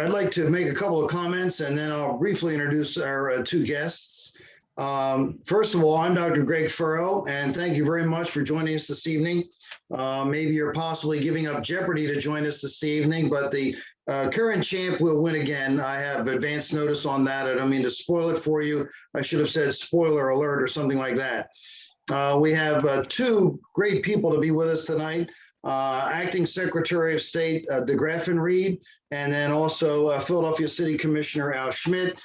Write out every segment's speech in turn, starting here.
I'd like to make a couple of comments and then I'll briefly introduce our two guests. First of all, I'm Dr. Greg Ferro, and thank you very much for joining us this evening. Maybe you're possibly giving up Jeopardy to join us this evening, but the current champ will win again. I have advance notice on that. I don't mean to spoil it for you. I should have said spoiler alert or something like that. We have two great people to be with us tonight. Acting Secretary of State Degraffenreid, and then also Philadelphia City Commissioner Schmidt.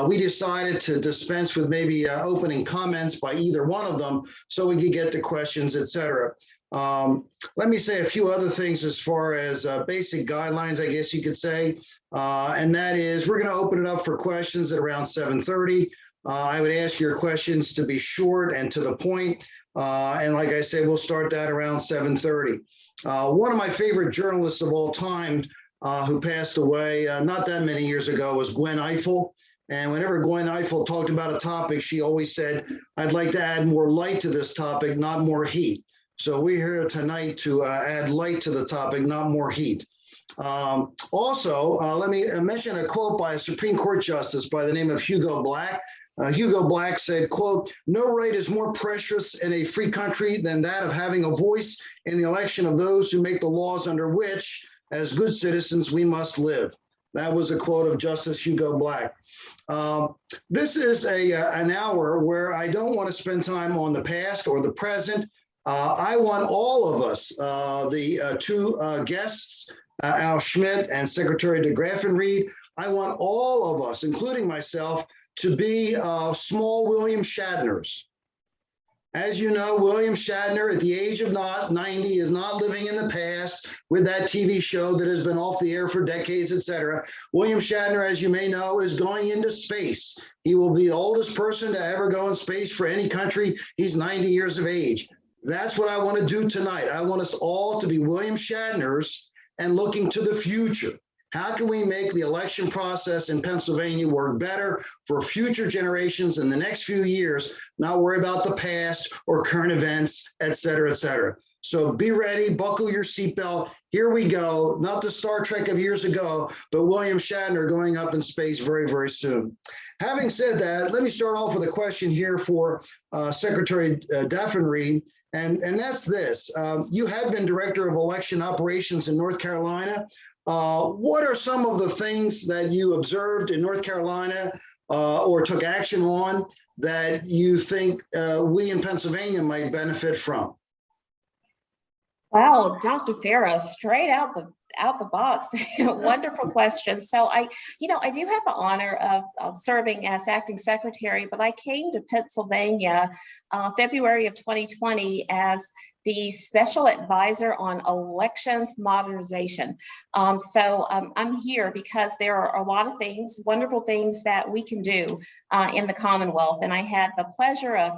We decided to dispense with maybe opening comments by either one of them so we could get to questions, et cetera. Let me say a few other things as far as basic guidelines, I guess you could say, and that is we're going to open it up for questions at around 7:30. I would ask your questions to be short and to the point. And like I said, we'll start that around 7:30. One of my favorite journalists of all time who passed away not that many years ago was Gwen Ifill. And whenever Gwen Ifill talked about a topic, she always said, I'd like to add more light to this topic, not more heat. So we're here tonight to add light to the topic, not more heat. Also, let me mention a quote by a Supreme Court Justice by the name of Hugo Black. Hugo Black said, quote, "No right is more precious in a free country than that of having a voice in the election of those who make the laws under which, as good citizens, we must live." That was a quote of Justice Hugo Black. This is an hour where I don't want to spend time on the past or the present. I want all of us, the two guests, Al Schmidt and Secretary Degraffenreid, I want all of us, including myself, to be small William Shatners. As you know, William Shatner, at the age of 90, is not living in the past with that TV show that has been off the air for decades, et cetera. William Shatner, as you may know, is going into space. He will be the oldest person to ever go in space for any country. He's 90 years of age. That's what I want to do tonight. I want us all to be William Shatners and looking to the future. How can we make the election process in Pennsylvania work better for future generations in the next few years, not worry about the past or current events, et cetera, et cetera. So be ready, buckle your seatbelt. Here we go. Not the Star Trek of years ago, but William Shatner going up in space very, very soon. Having said that, let me start off with a question here for Secretary Degraffenreid. And that's this. You have been Director of Election Operations in North Carolina. What are some of the things that you observed in North Carolina or took action on that you think we in Pennsylvania might benefit from? Wow, Dr. Ferro, straight out the box. Wonderful question. So I do have the honor of serving as acting secretary, but I came to Pennsylvania February of 2020 as the special advisor on elections modernization. So I'm here because there are a lot of things, wonderful things that we can do in the Commonwealth. And I had the pleasure of,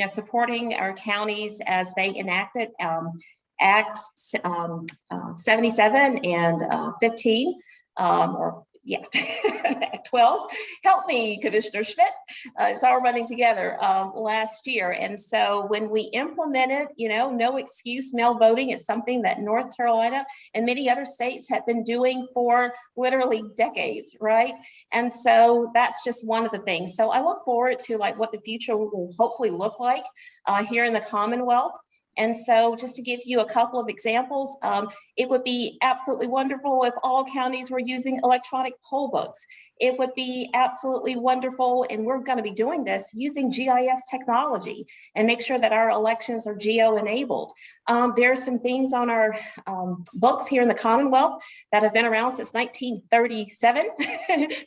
supporting our counties as they enacted Acts 77 and 15, or yeah, 12. Help me, Commissioner Schmidt. It's all running together last year. And so when we implemented, no excuse mail voting, it's something that North Carolina and many other states have been doing for literally decades, right? And so that's just one of the things. So I look forward to what the future will hopefully look like here in the Commonwealth. And so just to give you a couple of examples, it would be absolutely wonderful if all counties were using electronic poll books. It would be absolutely wonderful, and we're going to be doing this using GIS technology and make sure that our elections are geo-enabled. There are some things on our books here in the Commonwealth that have been around since 1937.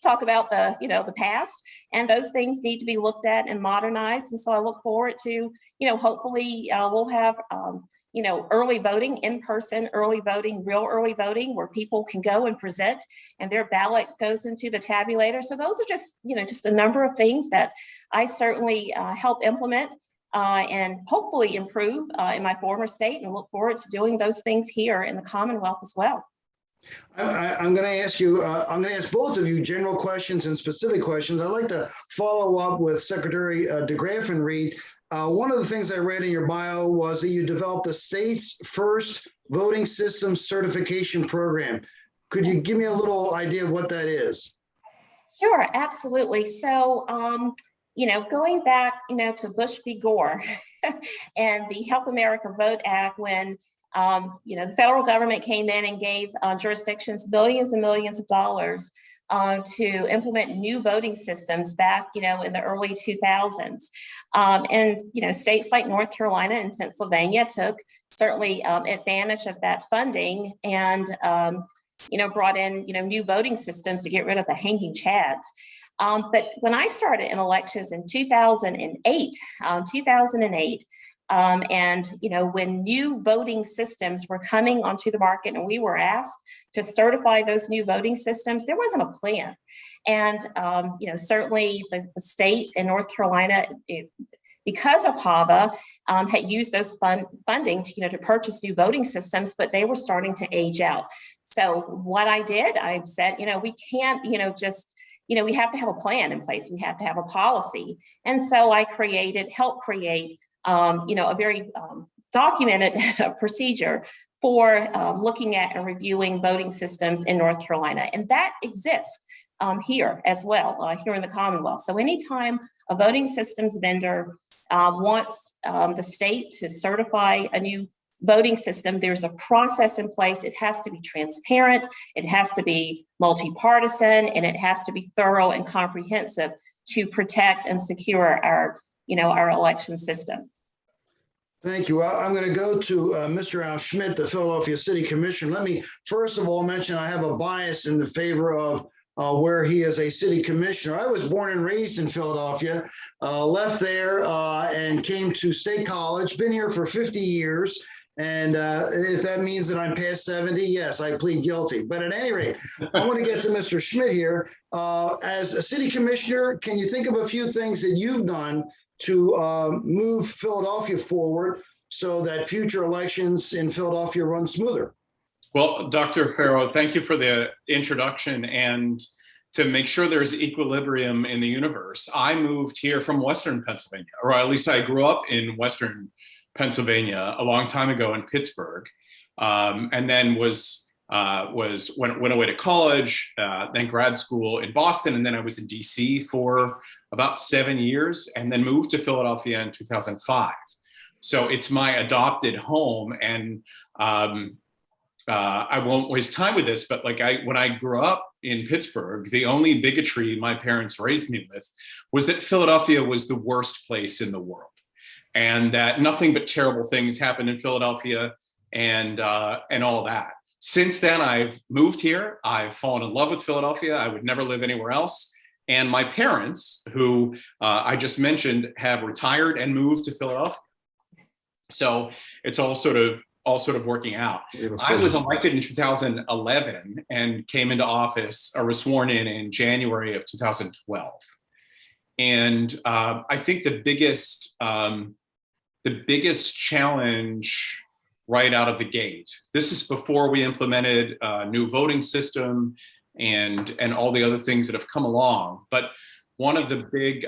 Talk about the past, and those things need to be looked at and modernized. And so I look forward to, hopefully we'll have early voting, in-person early voting, real early voting, where people can go and present and their ballot goes into the tabulator. So those are just, just a number of things that I certainly help implement and hopefully improve in my former state, and look forward to doing those things here in the Commonwealth as well. I'm going to ask you, I'm going to ask both of you general questions and specific questions. I'd like to follow up with Secretary Degraffenreid. One of the things I read in your bio was that you developed the state's first voting system certification program. Could you give me a little idea of what that is? Sure, absolutely. So, going back, to Bush v. Gore and the Help America Vote Act, when, the federal government came in and gave jurisdictions millions and millions of dollars to implement new voting systems back, in the early 2000s. States like North Carolina and Pennsylvania took certainly advantage of that funding and, brought in, new voting systems to get rid of the hanging chads. But when I started in elections in 2008, when new voting systems were coming onto the market and we were asked to certify those new voting systems, there wasn't a plan. And, certainly the state in North Carolina, because of HAVA, had used those funding to, to purchase new voting systems, but they were starting to age out. So what I did, I said, we can't, we have to have a plan in place. We have to have a policy. And so I helped create, a very documented procedure for looking at and reviewing voting systems in North Carolina. And that exists here as well, here in the Commonwealth. So anytime a voting systems vendor wants the state to certify a new voting system, there's a process in place. It has to be transparent, it has to be multi-partisan, and it has to be thorough and comprehensive to protect and secure our election system. Thank you. I'm going to go to Mr. Al Schmidt, the Philadelphia City Commissioner. Let me first of all mention I have a bias in the favor of where he is a city commissioner. I was born and raised in Philadelphia, left there and came to State College, been here for 50 years. And if that means that I'm past 70, yes, I plead guilty. But at any rate, I want to get to Mr. Schmidt here. As a city commissioner, can you think of a few things that you've done to move Philadelphia forward so that future elections in Philadelphia run smoother? Well, Dr. Ferro, thank you for the introduction. And to make sure there's equilibrium in the universe, I moved here from Western Pennsylvania, or at least I grew up in Western Pennsylvania a long time ago in Pittsburgh, and then went away to college, then grad school in Boston, and then I was in DC for about 7 years, and then moved to Philadelphia in 2005. So it's my adopted home, and I won't waste time with this, but when I grew up in Pittsburgh, the only bigotry my parents raised me with was that Philadelphia was the worst place in the world, and that nothing but terrible things happened in Philadelphia, and all that. Since then, I've moved here. I've fallen in love with Philadelphia. I would never live anywhere else. And my parents, who I just mentioned, have retired and moved to Philadelphia. So it's all sort of working out. Beautiful. I was elected in 2011 and came into office, or was sworn in January of 2012. And I think the biggest challenge right out of the gate, this is before we implemented a new voting system and all the other things that have come along. But one of the big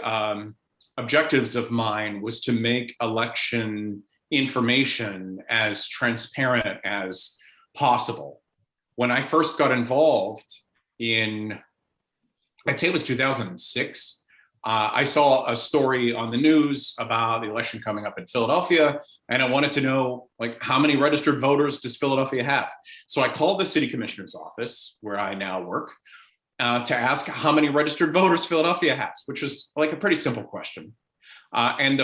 objectives of mine was to make election information as transparent as possible. When I first got involved I'd say it was 2006, I saw a story on the news about the election coming up in Philadelphia, and I wanted to know, how many registered voters does Philadelphia have? So I called the city commissioner's office, where I now work, to ask how many registered voters Philadelphia has, which is a pretty simple question. And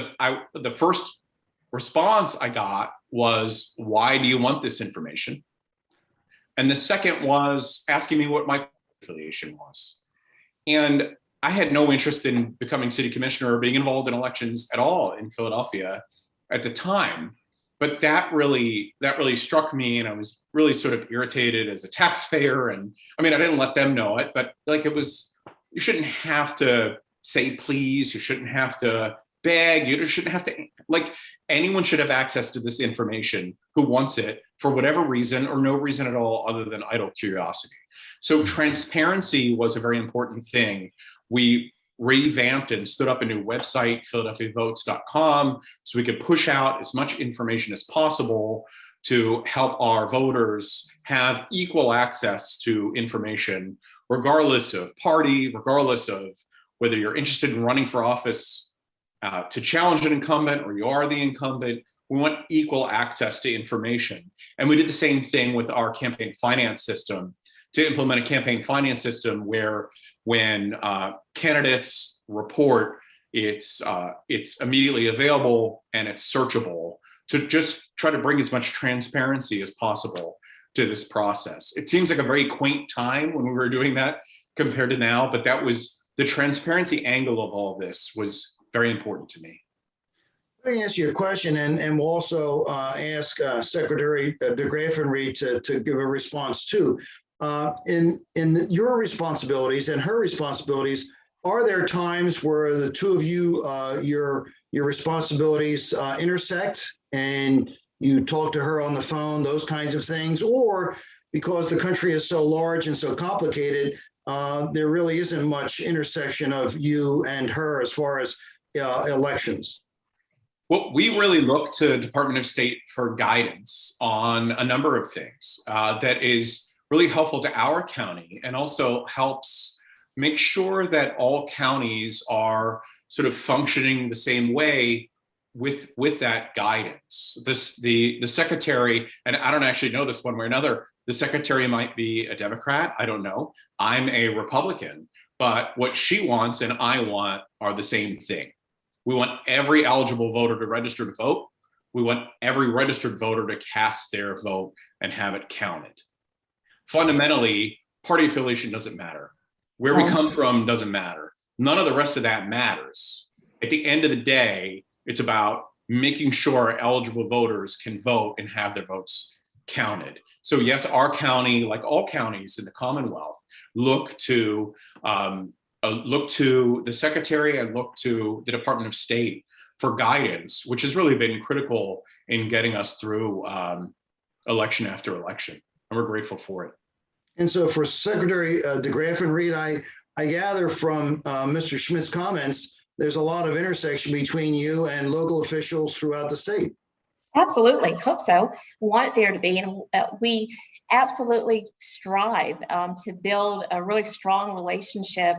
the first response I got was, "Why do you want this information?" And the second was asking me what my affiliation was. And I had no interest in becoming city commissioner or being involved in elections at all in Philadelphia at the time. But that really struck me, and I was really sort of irritated as a taxpayer. And I didn't let them know it, but you shouldn't have to say please, you shouldn't have to beg, you shouldn't have to, anyone should have access to this information who wants it for whatever reason or no reason at all other than idle curiosity. So transparency was a very important thing. We revamped and stood up a new website, philadelphiavotes.com, so we could push out as much information as possible to help our voters have equal access to information, regardless of party, regardless of whether you're interested in running for office to challenge an incumbent or you are the incumbent. We want equal access to information. And we did the same thing with our campaign finance system, to implement a campaign finance system where when candidates report, it's immediately available and it's searchable, to just try to bring as much transparency as possible to this process. It seems like a very quaint time when we were doing that compared to now, but that was the transparency angle of all of this was very important to me. Let me ask you a question, and we'll also ask Secretary Degraffenreid to give a response too. In your responsibilities and her responsibilities, are there times where the two of you, your responsibilities intersect and you talk to her on the phone, those kinds of things? Or because the country is so large and so complicated, there really isn't much intersection of you and her as far as elections? Well, we really look to Department of State for guidance on a number of things that is really helpful to our county and also helps make sure that all counties are sort of functioning the same way with that guidance. The secretary, and I don't actually know this one way or another, the secretary might be a Democrat, I don't know. I'm a Republican, but what she wants and I want are the same thing. We want every eligible voter to register to vote. We want every registered voter to cast their vote and have it counted. Fundamentally, party affiliation doesn't matter. Where we come from doesn't matter. None of the rest of that matters. At the end of the day, it's about making sure eligible voters can vote and have their votes counted. So yes, our county, like all counties in the Commonwealth, look to the secretary and look to the Department of State for guidance, which has really been critical in getting us through election after election. And we're grateful for it. And so for Secretary Degraffenreid, I gather from Mr. Schmidt's comments, there's a lot of intersection between you and local officials throughout the state. Absolutely, hope so. Want it there to be, and we absolutely strive to build a really strong relationship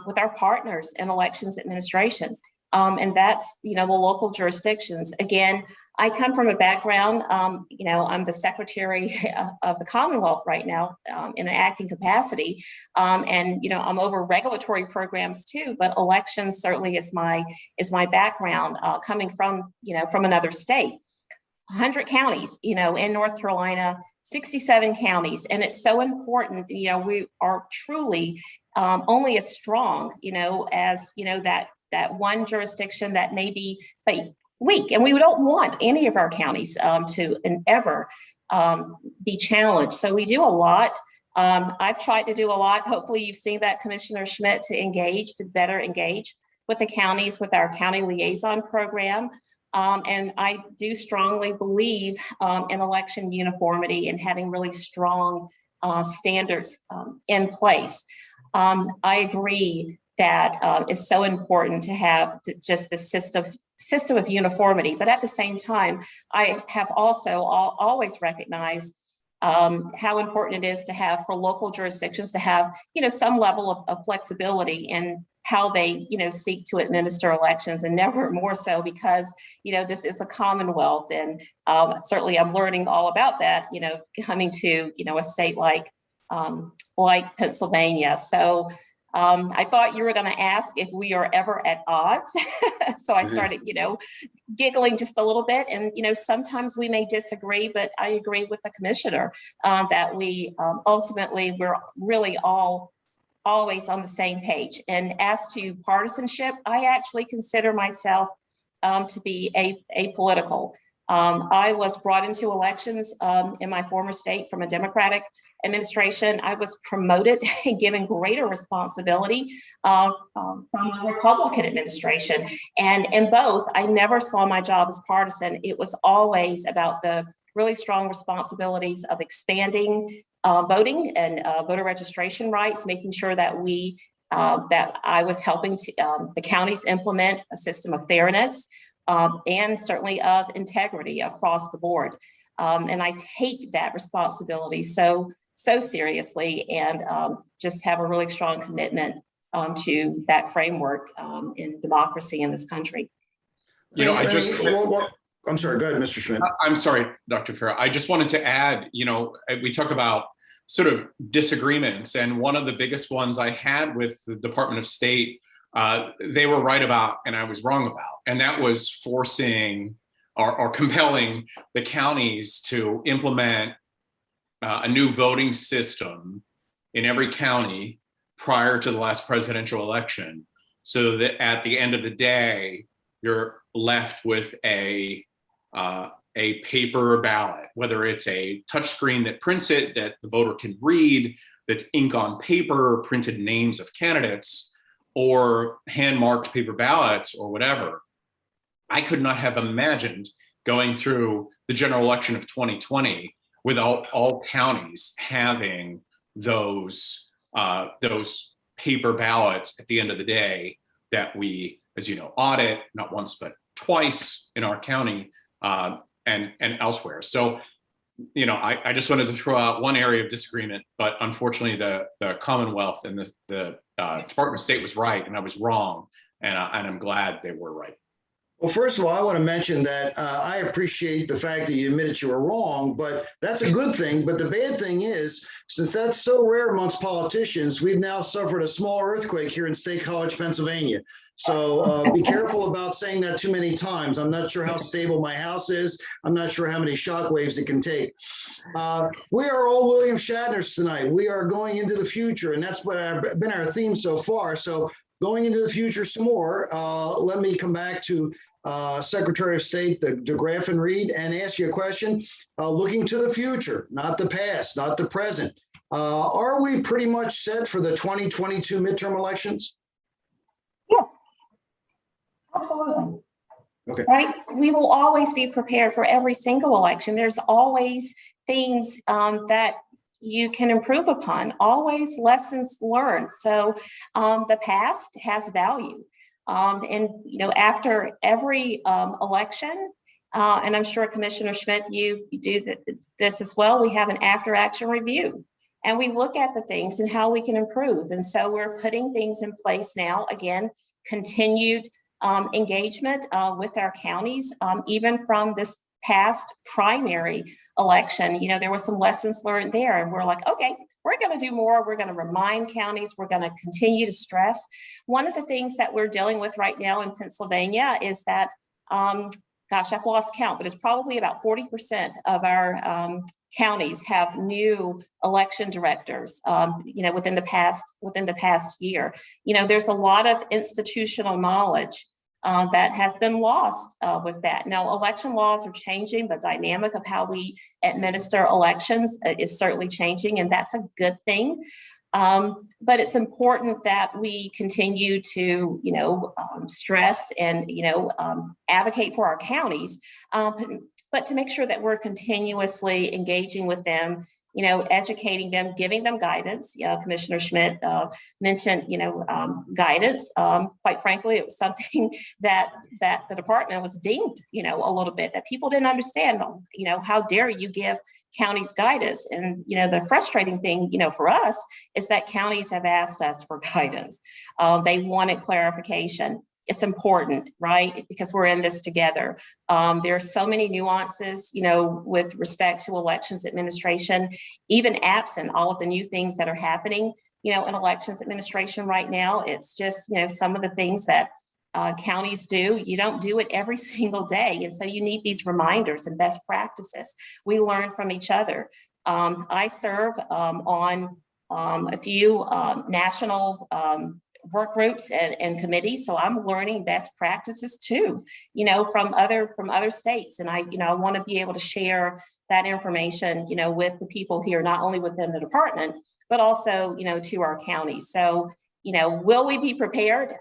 with our partners in elections administration. And that's, the local jurisdictions. Again, I come from a background, I'm the Secretary of the Commonwealth right now in an acting capacity. And, I'm over regulatory programs too, but elections certainly is my background coming from, from another state. 100 counties, in North Carolina, 67 counties. And it's so important, we are truly only as strong, as, that one jurisdiction that may be weak. And we don't want any of our counties to ever be challenged. So we do a lot. I've tried to do a lot. Hopefully you've seen that, Commissioner Schmidt, to better engage with the counties with our county liaison program. And I do strongly believe in election uniformity and having really strong standards in place. I agree that it's so important to have just the system of uniformity, but at the same time, I have also always recognized how important it is to have for local jurisdictions to have, some level of flexibility in how they, seek to administer elections, and never more so because, this is a Commonwealth. And certainly I'm learning all about that, coming to, a state like Pennsylvania. So I thought you were going to ask if we are ever at odds. So I started, giggling just a little bit. And, sometimes we may disagree, but I agree with the commissioner that we ultimately, we're really always on the same page. And as to partisanship, I actually consider myself to be apolitical. I was brought into elections in my former state from a Democratic administration. I was promoted and given greater responsibility from a Republican administration. And in both, I never saw my job as partisan. It was always about the really strong responsibilities of expanding voting and voter registration rights, making sure that that I was helping the counties implement a system of fairness and certainly of integrity across the board. And I take that responsibility so seriously, and just have a really strong commitment to that framework in democracy in this country. You know, I'm sorry, go ahead, Mr. Schmidt. I'm sorry, Dr. Ferro. I just wanted to add, you know, we talk about sort of disagreements, and one of the biggest ones I had with the Department of State, they were right about and I was wrong about, and that was forcing or compelling the counties to implement a new voting system in every county prior to the last presidential election, so that at the end of the day, you're left with a paper ballot, whether it's a touchscreen that prints it, that the voter can read, that's ink on paper, printed names of candidates, or hand-marked paper ballots or whatever. I could not have imagined going through the general election of 2020 without all counties having those paper ballots at the end of the day that we, as you know, audit not once but twice in our county and elsewhere. So, you know, I just wanted to throw out one area of disagreement, but unfortunately the Commonwealth and the Department of State was right and I was wrong, and I'm glad they were right. Well, first of all, I want to mention that I appreciate the fact that you admitted you were wrong, but that's a good thing. But the bad thing is, since that's so rare amongst politicians, we've now suffered a small earthquake here in State College, Pennsylvania. So be careful about saying that too many times. I'm not sure how stable my house is. I'm not sure how many shock waves it can take. We are all William Shatners tonight. We are going into the future, and that's what been our theme so far. So going into the future some more, let me come back to Secretary of State Degraffenreid and ask you a question. Looking to the future, not the past, not the present. Are we pretty much set for the 2022 midterm elections? Yes, absolutely. Okay. Right. We will always be prepared for every single election. There's always things that you can improve upon, always lessons learned. So the past has value. And, you know, after every election, and I'm sure Commissioner Schmidt, you do this as well, we have an after action review and we look at the things and how we can improve. And so we're putting things in place now, again, continued engagement with our counties, even from this past primary election. You know, there were some lessons learned there, and we're like, okay, we're going to do more. We're going to remind counties. We're going to continue to stress. One of the things that we're dealing with right now in Pennsylvania is that, gosh, I've lost count, but it's probably about 40% of our counties have new election directors, you know, within the past year. You know, there's a lot of institutional knowledge that has been lost with that. Now, election laws are changing. The dynamic of how we administer elections is certainly changing, and that's a good thing. But it's important that we continue to, you know, stress and, you know, advocate for our counties, but to make sure that we're continuously engaging with them, you know, educating them, giving them guidance. Commissioner Schmidt mentioned, you know, guidance. Quite frankly, it was something that the department was deemed, you know, a little bit, that people didn't understand, you know, how dare you give counties guidance? And, you know, the frustrating thing, you know, for us is that counties have asked us for guidance. They wanted clarification. It's important, right? Because we're in this together. There are so many nuances, you know, with respect to elections administration, even absent all of the new things that are happening, you know, in elections administration right now. It's just, you know, some of the things that counties do. You don't do it every single day. And so you need these reminders and best practices. We learn from each other. I serve on a few national work groups and committees. So I'm learning best practices too, you know, from other states. And I want to be able to share that information, you know, with the people here, not only within the department, but also, you know, to our counties. So, you know, will we be prepared?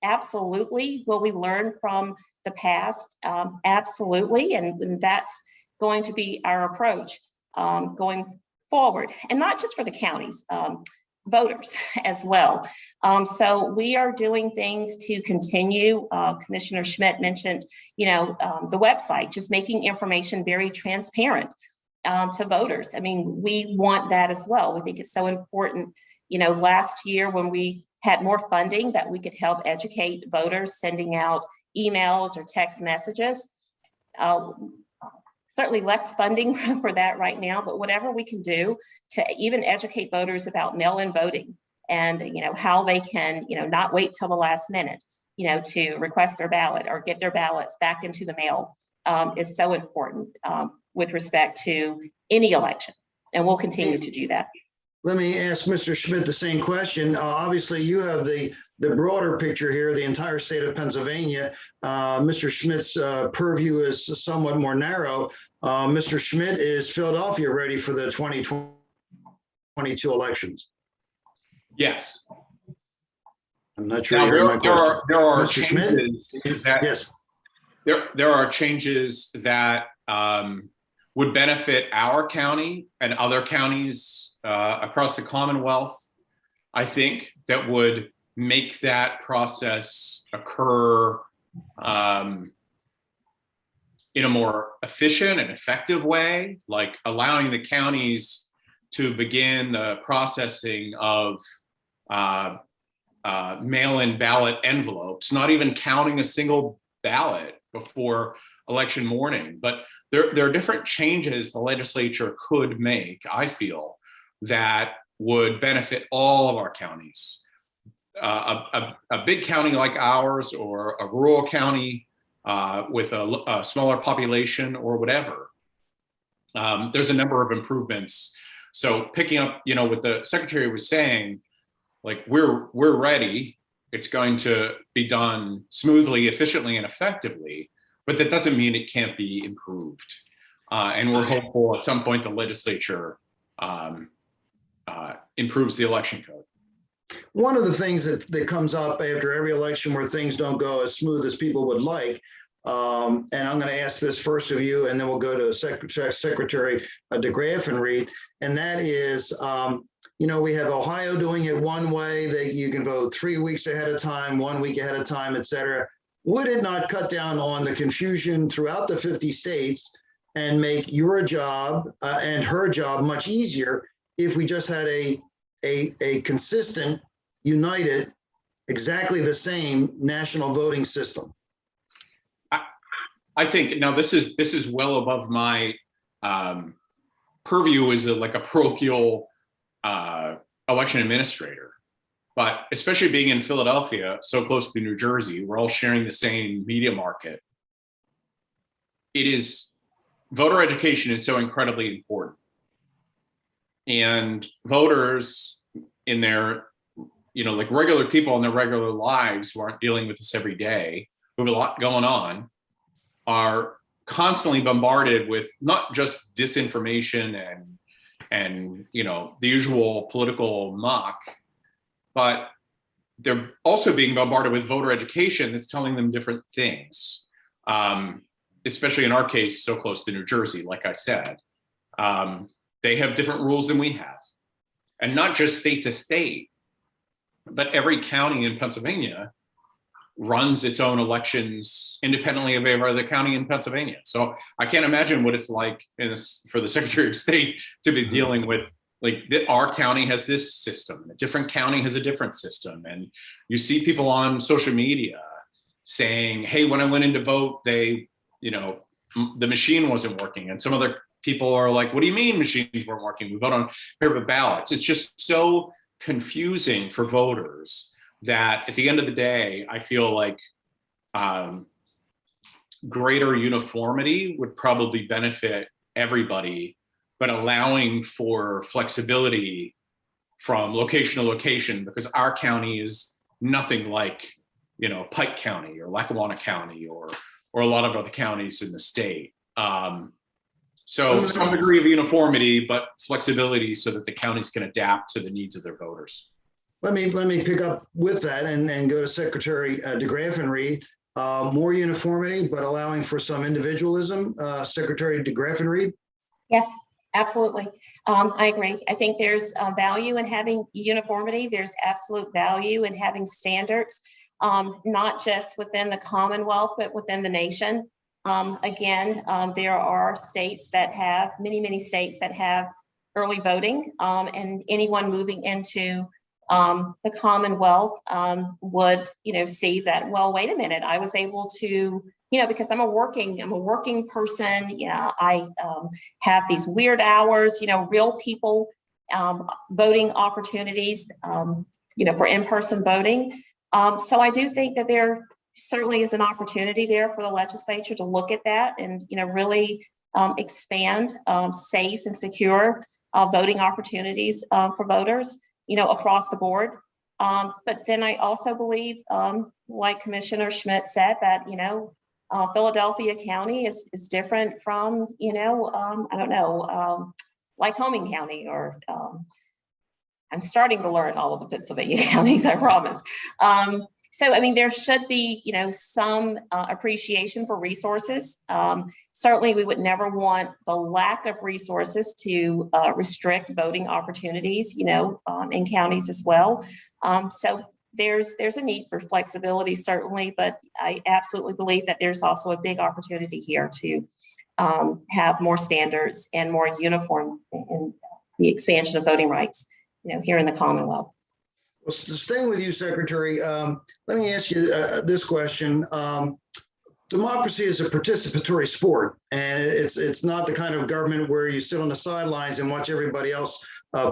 Absolutely. Will we learn from the past? Absolutely. And that's going to be our approach going forward, and not just for the counties. voters as well. So we are doing things to continue. Commissioner Schmidt mentioned, the website, just making information very transparent to voters. I mean, we want that as well. We think it's so important. Last year when we had more funding that we could help educate voters, sending out emails or text messages. Certainly less funding for that right now, but whatever we can do to even educate voters about mail-in voting and how they can not wait till the last minute to request their ballot or get their ballots back into the mail is so important with respect to any election, and we'll continue to do that. Let me ask Mr. Schmidt the same question. Obviously, you have the broader picture here, the entire state of Pennsylvania. Mr. Schmidt's purview is somewhat more narrow. Mr. Schmidt, is Philadelphia ready for the 2022 elections? Yes. I'm not sure Now, you heard my question. there are Mr. changes Schmidt? that Yes. there are changes that would benefit our county and other counties across the Commonwealth, I think, that would make that process occur in a more efficient and effective way, like allowing the counties to begin the processing of mail-in ballot envelopes, not even counting a single ballot before election morning. But there are different changes the legislature could make, I feel, that would benefit all of our counties. A big county like ours, or a rural county with a smaller population or whatever, there's a number of improvements. So picking up, what the secretary was saying, like we're ready. It's going to be done smoothly, efficiently, and effectively, but that doesn't mean it can't be improved. And we're hopeful at some point the legislature improves the election code. One of the things that comes up after every election where things don't go as smooth as people would like, and I'm going to ask this first of you, and then we'll go to Secretary Degraffenreid, and that is, we have Ohio doing it one way, that you can vote 3 weeks ahead of time, 1 week ahead of time, et cetera. Would it not cut down on the confusion throughout the 50 states and make your job and her job much easier if we just had a consistent, united, exactly the same national voting system? I think now this is well above my purview as a parochial election administrator, but especially being in Philadelphia, so close to New Jersey, we're all sharing the same media market. Voter education is so incredibly important. And voters in their, regular people in their regular lives who aren't dealing with this every day, who have a lot going on, are constantly bombarded with not just disinformation and the usual political muck, but they're also being bombarded with voter education that's telling them different things. Especially in our case, so close to New Jersey, like I said. They have different rules than we have. And not just state to state, but every county in Pennsylvania runs its own elections independently of every other county in Pennsylvania. So I can't imagine what it's like for the Secretary of State to be dealing with, our county has this system, a different county has a different system. And you see people on social media saying, hey, when I went in to vote, the machine wasn't working. And some other people are like, what do you mean machines weren't working? We vote on paper ballots. It's just so confusing for voters that at the end of the day, I feel like greater uniformity would probably benefit everybody, but allowing for flexibility from location to location, because our county is nothing like, Pike County or Lackawanna County or a lot of other counties in the state. So some degree of uniformity, but flexibility so that the counties can adapt to the needs of their voters. Let me pick up with that and go to Secretary Degraffenreid. More uniformity, but allowing for some individualism. Secretary Degraffenreid. Yes, Absolutely. I agree. I think there's value in having uniformity. There's absolute value in having standards, not just within the Commonwealth, but within the nation. Again, there are states that have, many states that have early voting, and anyone moving into the Commonwealth would, see that, well, wait a minute, I was able to, because I'm a working person. I have these weird hours, real people voting opportunities, for in-person voting. So I do think that there certainly is an opportunity there for the legislature to look at that and, really expand safe and secure voting opportunities for voters, across the board. But then I also believe, like Commissioner Schmidt said, that, Philadelphia County is different from, I don't know, Lycoming County, or I'm starting to learn all of the Pennsylvania counties, I promise. So, I mean, there should be, some appreciation for resources. Certainly, we would never want the lack of resources to restrict voting opportunities, in counties as well. So there's a need for flexibility, certainly, but I absolutely believe that there's also a big opportunity here to have more standards and more uniform in the expansion of voting rights, here in the Commonwealth. Well, staying with you, Secretary, let me ask you this question. Democracy is a participatory sport, and it's not the kind of government where you sit on the sidelines and watch everybody else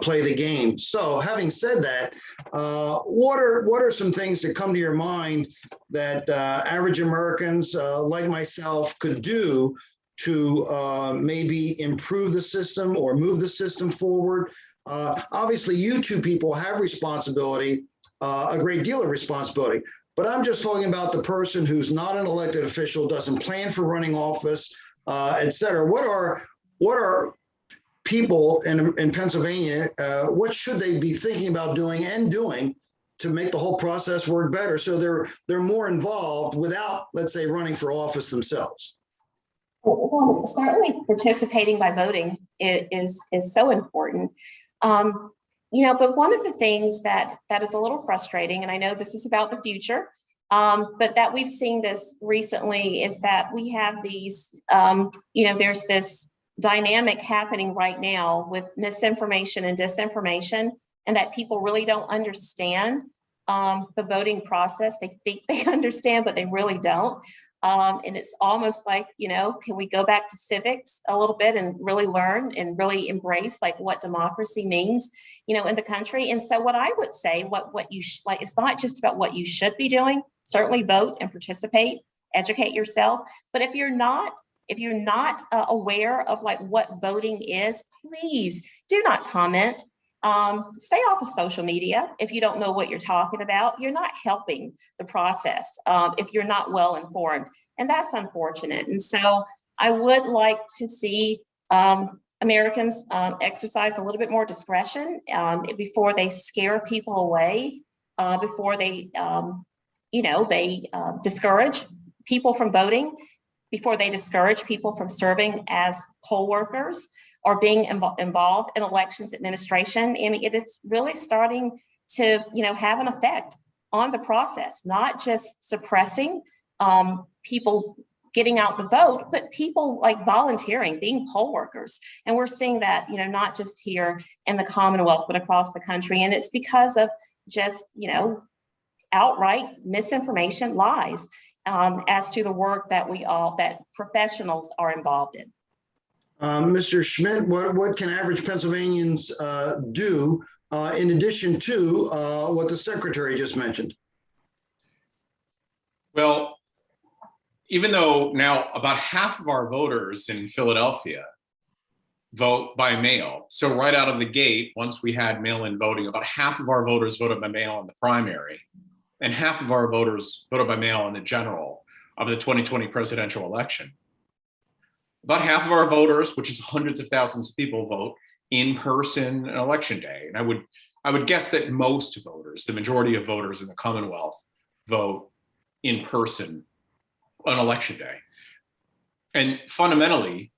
play the game. So, having said that, what are some things that come to your mind that average Americans like myself could do to maybe improve the system or move the system forward? Obviously, you two people have responsibility, a great deal of responsibility, but I'm just talking about the person who's not an elected official, doesn't plan for running office, et cetera. What are people in Pennsylvania, what should they be thinking about doing to make the whole process work better so they're more involved without, let's say, running for office themselves? Well, certainly participating by voting is so important. But one of the things that is a little frustrating, and I know this is about the future, but that we've seen this recently, is that we have these, there's this dynamic happening right now with misinformation and disinformation, and that people really don't understand the voting process. They think they understand, but they really don't. And it's almost like, can we go back to civics a little bit and really learn and really embrace like what democracy means, in the country? And so what I would say, what you it's not just about what you should be doing. Certainly vote and participate, educate yourself. But if you're not aware of like what voting is, please do not comment. Stay off of social media. If you don't know what you're talking about, you're not helping the process if you're not well informed. And that's unfortunate. And so I would like to see Americans exercise a little bit more discretion before they scare people away, before they, discourage people from voting, before they discourage people from serving as poll workers or being involved in elections administration. I mean, it is really starting to, have an effect on the process, not just suppressing people getting out the vote, but people like volunteering, being poll workers. And we're seeing that, not just here in the Commonwealth, but across the country. And it's because of just, outright misinformation, lies as to the work that that professionals are involved in. Mr. Schmidt, what can average Pennsylvanians do in addition to what the Secretary just mentioned? Well, even though now about half of our voters in Philadelphia vote by mail, so right out of the gate, once we had mail-in voting, about half of our voters voted by mail in the primary, and half of our voters voted by mail in the general of the 2020 presidential election. About half of our voters, which is hundreds of thousands of people, vote in person on election day. And I would guess that most voters, the majority of voters in the Commonwealth, vote in person on election day. And fundamentally,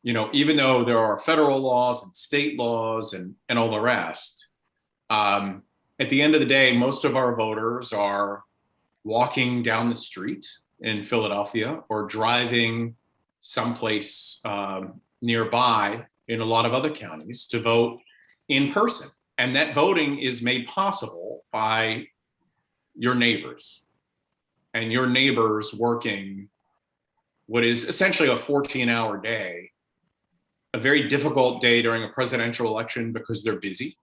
even though there are federal laws and state laws and all the rest, at the end of the day, most of our voters are walking down the street in Philadelphia or driving someplace nearby in a lot of other counties to vote in person. And that voting is made possible by your neighbors and your neighbors working what is essentially a 14-hour day, a very difficult day during a presidential election because they're busy,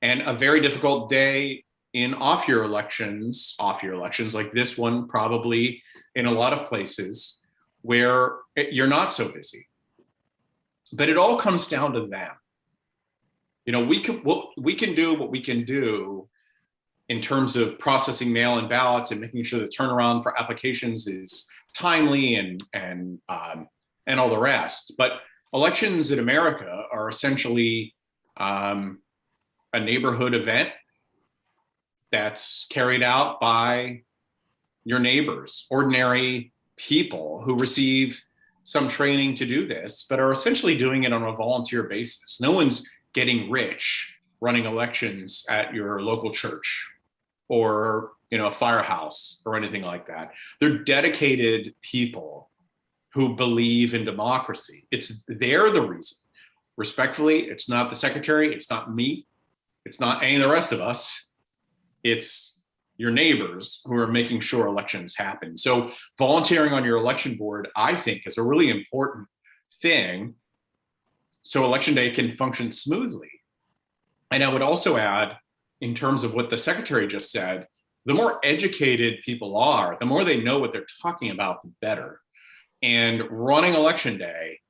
and a very difficult day in off-year elections like this one, probably in a lot of places where you're not so busy. But it all comes down to them. We can do what we can do in terms of processing mail-in ballots and making sure the turnaround for applications is timely and all the rest. But elections in America are essentially a neighborhood event that's carried out by your neighbors, ordinary people who receive some training to do this, but are essentially doing it on a volunteer basis. No one's getting rich running elections at your local church or a firehouse or anything like that. They're dedicated people who believe in democracy. They're the reason. Respectfully, it's not the secretary, it's not me, it's not any of the rest of us. It's your neighbors who are making sure elections happen. So volunteering on your election board, I think, is a really important thing so election day can function smoothly. And I would also add, in terms of what the secretary just said, the more educated people are, the more they know what they're talking about, the better. And running election day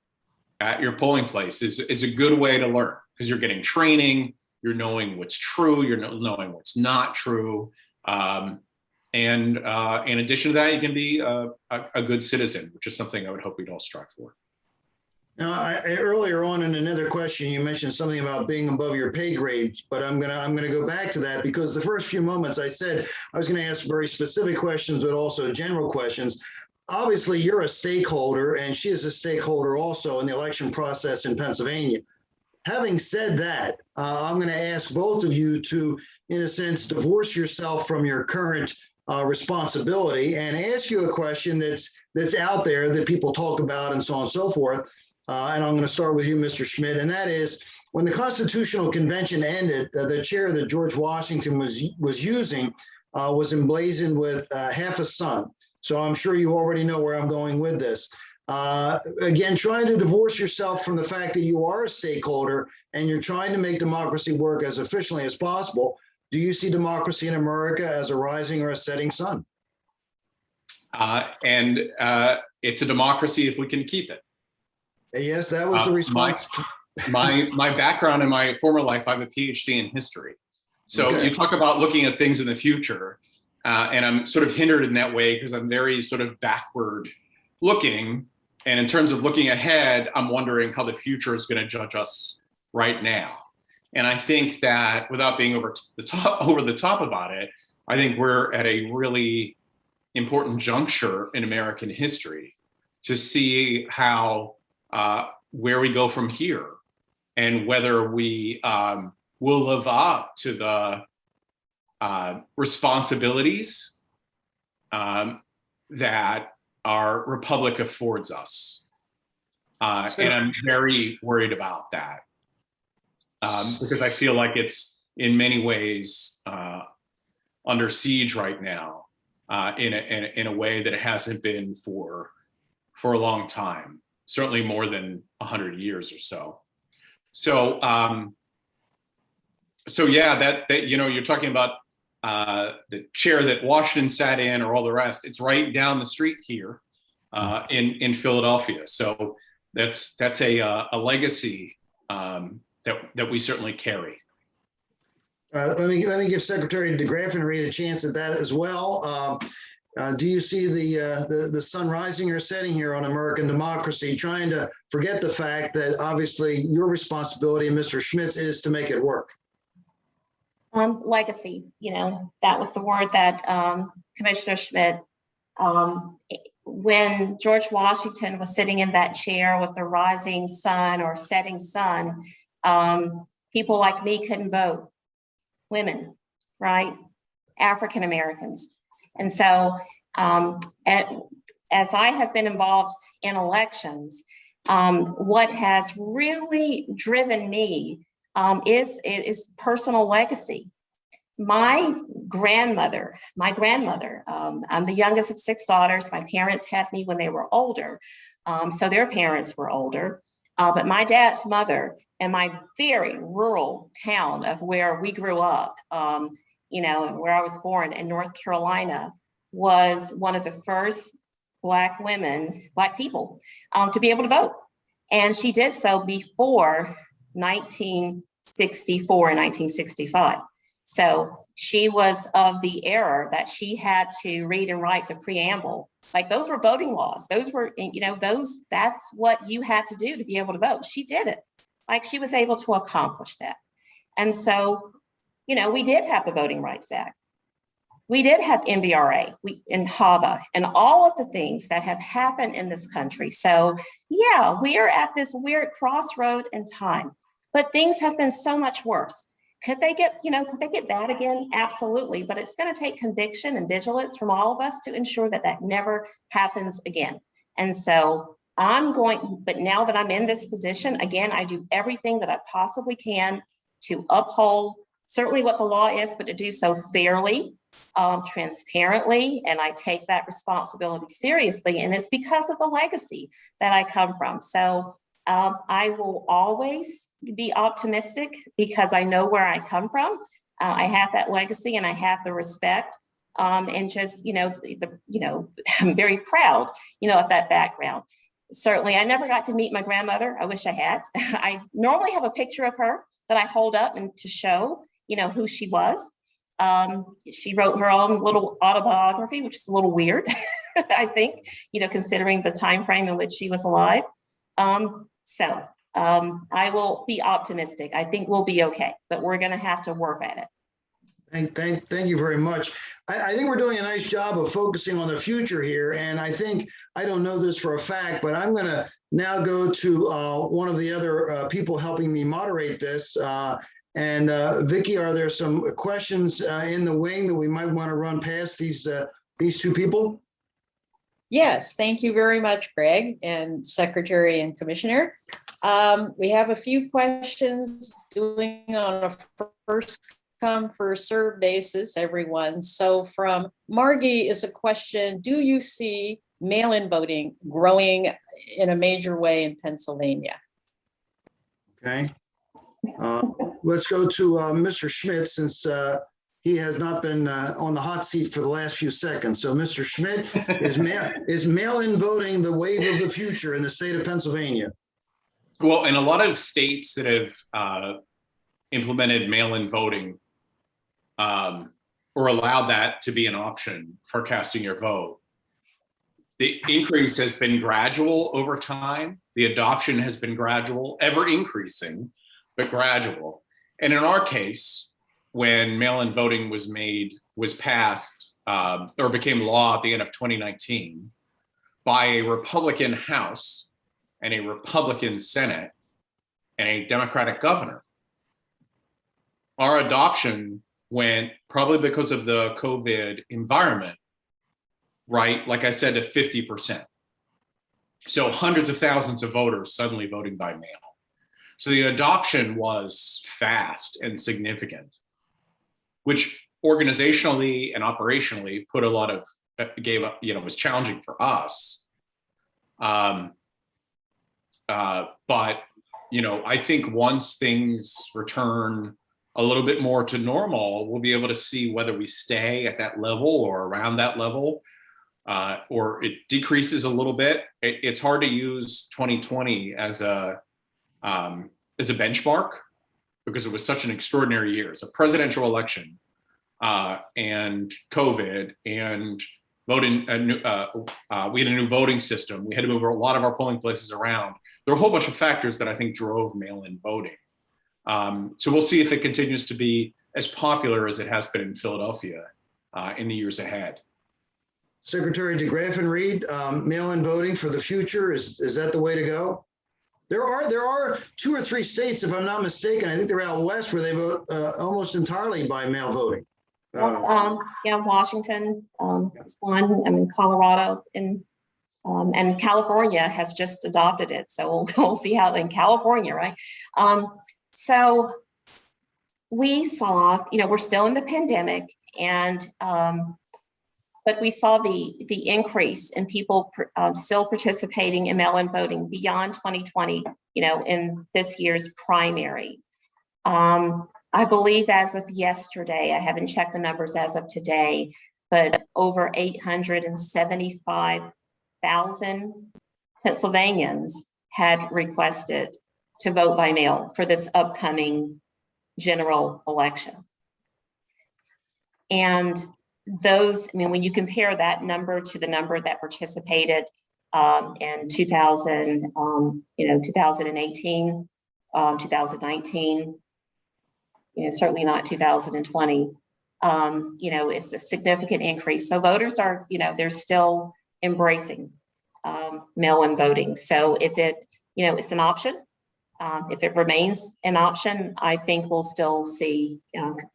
at your polling place is a good way to learn, because you're getting training, you're knowing what's true, you're knowing what's not true. And in addition to that, you can be a good citizen, which is something I would hope we'd all strive for. Now, earlier on in another question, you mentioned something about being above your pay grade, but I'm gonna go back to that, because the first few moments I said I was gonna ask very specific questions, but also general questions. Obviously, you're a stakeholder, and she is a stakeholder also in the election process in Pennsylvania. Having said that, I'm going to ask both of you to, in a sense, divorce yourself from your current responsibility and ask you a question that's out there that people talk about and so on and so forth. And I'm going to start with you, Mr. Schmidt, and that is, when the Constitutional Convention ended, the chair that George Washington was using was emblazoned with half a sun. So I'm sure you already know where I'm going with this. Again, trying to divorce yourself from the fact that you are a stakeholder and you're trying to make democracy work as efficiently as possible. Do you see democracy in America as a rising or a setting sun? It's a democracy if we can keep it. Yes, that was the response. My background in my former life, I have a PhD in history. So Okay. You talk about looking at things in the future, and I'm sort of hindered in that way because I'm very sort of backward looking. And in terms of looking ahead, I'm wondering how the future is going to judge us right now. And I think that, without being over the top about it, I think we're at a really important juncture in American history to see how where we go from here, and whether we will live up to the responsibilities that our republic affords us. And I'm very worried about that because I feel like it's in many ways under siege right now in a way that it hasn't been for a long time, certainly more than 100 years or so. So yeah, that you're talking about the chair that Washington sat in, or all the rest. It's right down the street here in Philadelphia. So that's a legacy that we certainly carry. Let me give Secretary Degraffenreid a chance at that as well. Do you see the sun rising or setting here on American democracy, trying to forget the fact that obviously your responsibility and Mr. Schmidt's is to make it work? Legacy, that was the word that Commissioner Schmidt when George Washington was sitting in that chair with the rising sun or setting sun, people like me couldn't vote. Women, right? African Americans. And so as I have been involved in elections, what has really driven me is personal legacy. My grandmother, I'm the youngest of 6 daughters. My parents had me when they were older. So their parents were older. But my dad's mother in my very rural town of where we grew up, you know, and where I was born in North Carolina, was one of the first Black people to be able to vote. And she did so before 1964 and 1965. So she was of the era that she had to read and write the preamble. Like, those were voting laws. Those were, you know, that's what you had to do to be able to vote. She did it. Like, she was able to accomplish that. And so, you know, we did have the Voting Rights Act. We did have MVRA and HAVA and all of the things that have happened in this country. So yeah, we're at this weird crossroad in time, but things have been so much worse. Could they get bad again? Absolutely. But it's going to take conviction and vigilance from all of us to ensure that that never happens again. And so but now that I'm in this position, again, I do everything that I possibly can to uphold certainly what the law is, but to do so fairly, transparently, and I take that responsibility seriously. And it's because of the legacy that I come from. So I will always be optimistic because I know where I come from. I have that legacy and I have the respect, and just, I'm very proud, of that background. Certainly, I never got to meet my grandmother. I wish I had. I normally have a picture of her that I hold up and to show, who she was. She wrote her own little autobiography, which is a little weird, I think, considering the time frame in which she was alive. So I will be optimistic. I think we'll be okay, but we're going to have to work at it. Thank you very much. I think we're doing a nice job of focusing on the future here. And I think, I don't know this for a fact, but I'm going to now go to one of the other people helping me moderate this. And Vicki, are there some questions in the wing that we might want to run past these two people? Yes, thank you very much, Greg and Secretary and Commissioner. We have a few questions doing on a first come first serve basis, everyone. So from Margie is a question: do you see mail-in voting growing in a major way in Pennsylvania? Okay. Let's go to Mr. Schmidt, since he has not been on the hot seat for the last few seconds. So Mr. Schmidt, is mail-in voting the wave of the future in the state of Pennsylvania? Well, in a lot of states that have implemented mail-in voting or allowed that to be an option for casting your vote, the increase has been gradual over time. The adoption has been gradual, ever increasing, but gradual. And in our case, when mail-in voting was passed or became law at the end of 2019 by a Republican House and a Republican Senate and a Democratic governor, our adoption went, probably because of the COVID environment, right, like I said, to 50%. So hundreds of thousands of voters suddenly voting by mail. So the adoption was fast and significant, which organizationally and operationally put a lot of, was challenging for us. But, I think once things return a little bit more to normal, we'll be able to see whether we stay at that level or around that level, or it decreases a little bit. It's hard to use 2020 as a benchmark because it was such an extraordinary year. It's a presidential election and COVID and voting. We had a new voting system. We had to move a lot of our polling places around. There are a whole bunch of factors that I think drove mail-in voting. So we'll see if it continues to be as popular as it has been in Philadelphia in the years ahead. Secretary Degraffenreid, mail-in voting for the future, is that the way to go? There are 2 or 3 states, if I'm not mistaken, I think they're out west, where they vote almost entirely by mail voting. Yeah, Washington, is one, I mean, Colorado and California has just adopted it. So we'll see how in California, right? So we saw, we're still in the pandemic, and but we saw the increase in people still participating in mail-in voting beyond 2020, in this year's primary. I believe as of yesterday, I haven't checked the numbers as of today, but over 875,000 Pennsylvanians had requested to vote by mail for this upcoming general election. And those, when you compare that number to the number that participated in 2018, 2019, certainly not 2020, it's a significant increase. So voters are, they're still embracing mail-in voting. So if it's an option, if it remains an option, I think we'll still see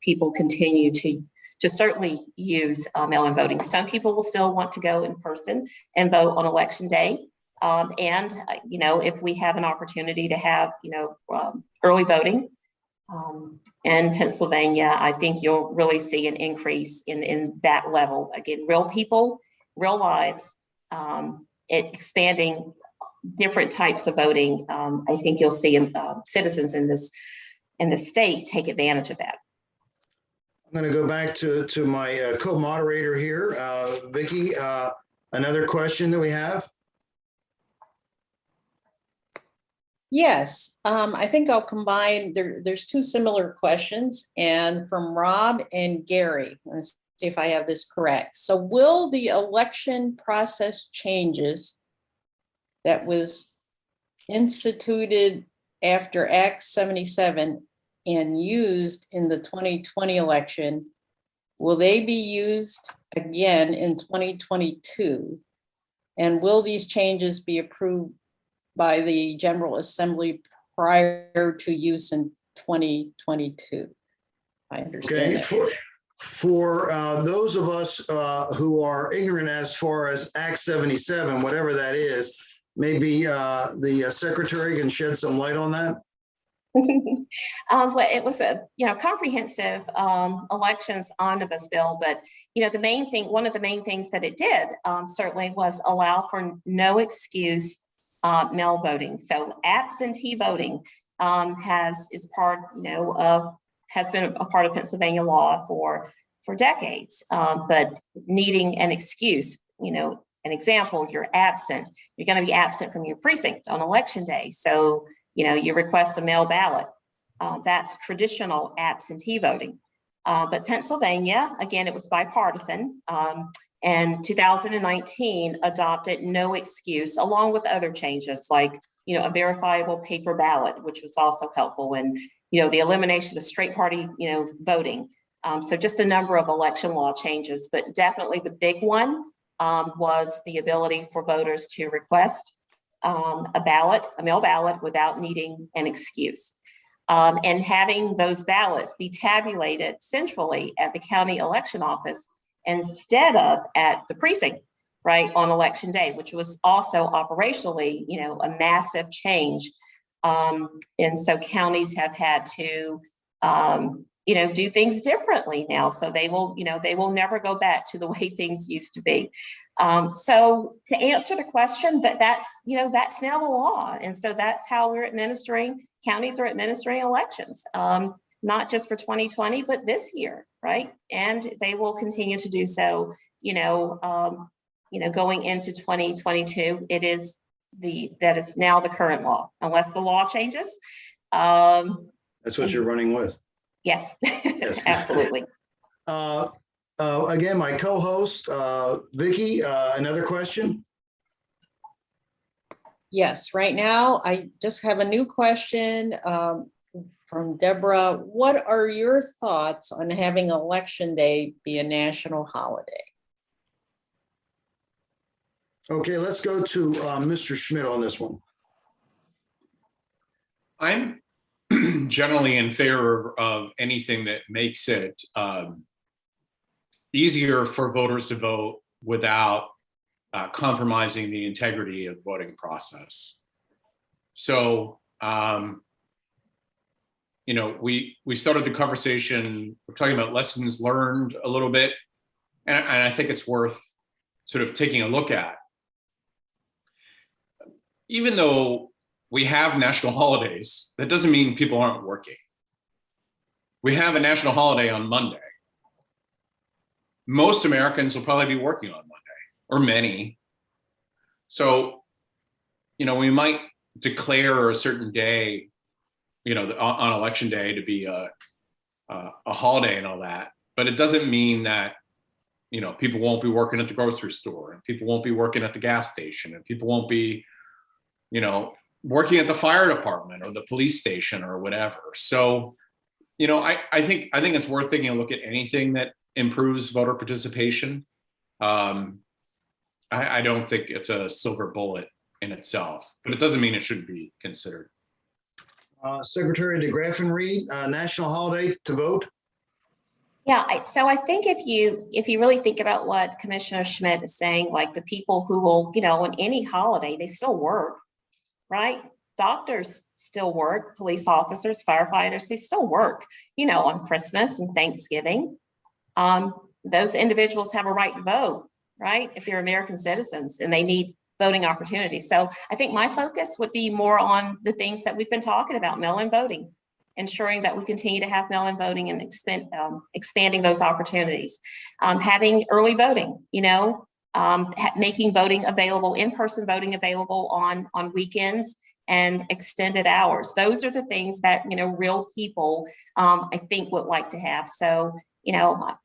people continue to certainly use mail-in voting. Some people will still want to go in person and vote on election day. And if we have an opportunity to have, early voting in Pennsylvania, I think you'll really see an increase in that level. Again, real people, real lives, expanding different types of voting. I think you'll see citizens in this state take advantage of that. I'm going to go back to my co-moderator here, Vicki. Another question that we have. Yes, I think I'll combine, there's 2 similar questions, and from Rob and Gary. Let's see if I have this correct. So will the election process changes that was instituted after Act 77 and used in the 2020 election, will they be used again in 2022? And will these changes be approved by the General Assembly prior to use in 2022? I understand Okay, that. for those of us who are ignorant as far as Act 77, whatever that is, maybe the secretary can shed some light on that. Well, it was a comprehensive elections omnibus bill, but one of the main things that it did certainly was allow for no excuse mail voting. So absentee voting has been a part of Pennsylvania law for decades, but needing an excuse, an example, you're going to be absent from your precinct on election day. So, you request a mail ballot. That's traditional absentee voting. But Pennsylvania, again, it was bipartisan, and 2019 adopted no excuse, along with other changes like, a verifiable paper ballot, which was also helpful, and, the elimination of straight party, voting. So just a number of election law changes, but definitely the big one was the ability for voters to request a mail ballot without needing an excuse. And having those ballots be tabulated centrally at the county election office instead of at the precinct, right, on election day, which was also operationally, a massive change. And so counties have had to, do things differently now. So they will never go back to the way things used to be. So to answer the question, that's now the law. And so that's how counties are administering elections, not just for 2020, but this year, right? And they will continue to do so, going into 2022. That is now the current law, unless the law changes. That's what you're running with. Yes, Yes. Absolutely. Again, my co-host, Vicki, another question. Yes, right now I just have a new question from Deborah. What are your thoughts on having Election Day be a national holiday? Okay, let's go to Mr. Schmidt on this one. I'm generally in favor of anything that makes it easier for voters to vote without compromising the integrity of the voting process. So, you know, we started the conversation, we're talking about lessons learned a little bit, and I think it's worth sort of taking a look at. Even though we have national holidays, that doesn't mean people aren't working. We have a national holiday on Monday. Most Americans will probably be working on Monday, or many. So, you know, we might declare a certain day, you know, on election day to be a holiday and all that, but it doesn't mean that, you know, people won't be working at the grocery store, and people won't be working at the gas station, and people won't be, you know, working at the fire department or the police station or whatever. So, you know, I think it's worth taking a look at anything that improves voter participation. I don't think it's a silver bullet in itself, but it doesn't mean it shouldn't be considered. Secretary Degraffenreid, national holiday to vote. Yeah, so I think if you really think about what Commissioner Schmidt is saying, like the people who will, you know, on any holiday, they still work, right? Doctors still work, police officers, firefighters, they still work, you know, on Christmas and Thanksgiving. Those individuals have a right to vote, right? If they're American citizens and they need voting opportunities. So I think my focus would be more on the things that we've been talking about, mail-in voting, ensuring that we continue to have mail-in voting and expanding those opportunities. Having early voting, you know, making voting available, in-person voting available on weekends and extended hours. Those are the things that, you know, real people, I think would like to have. So, you know,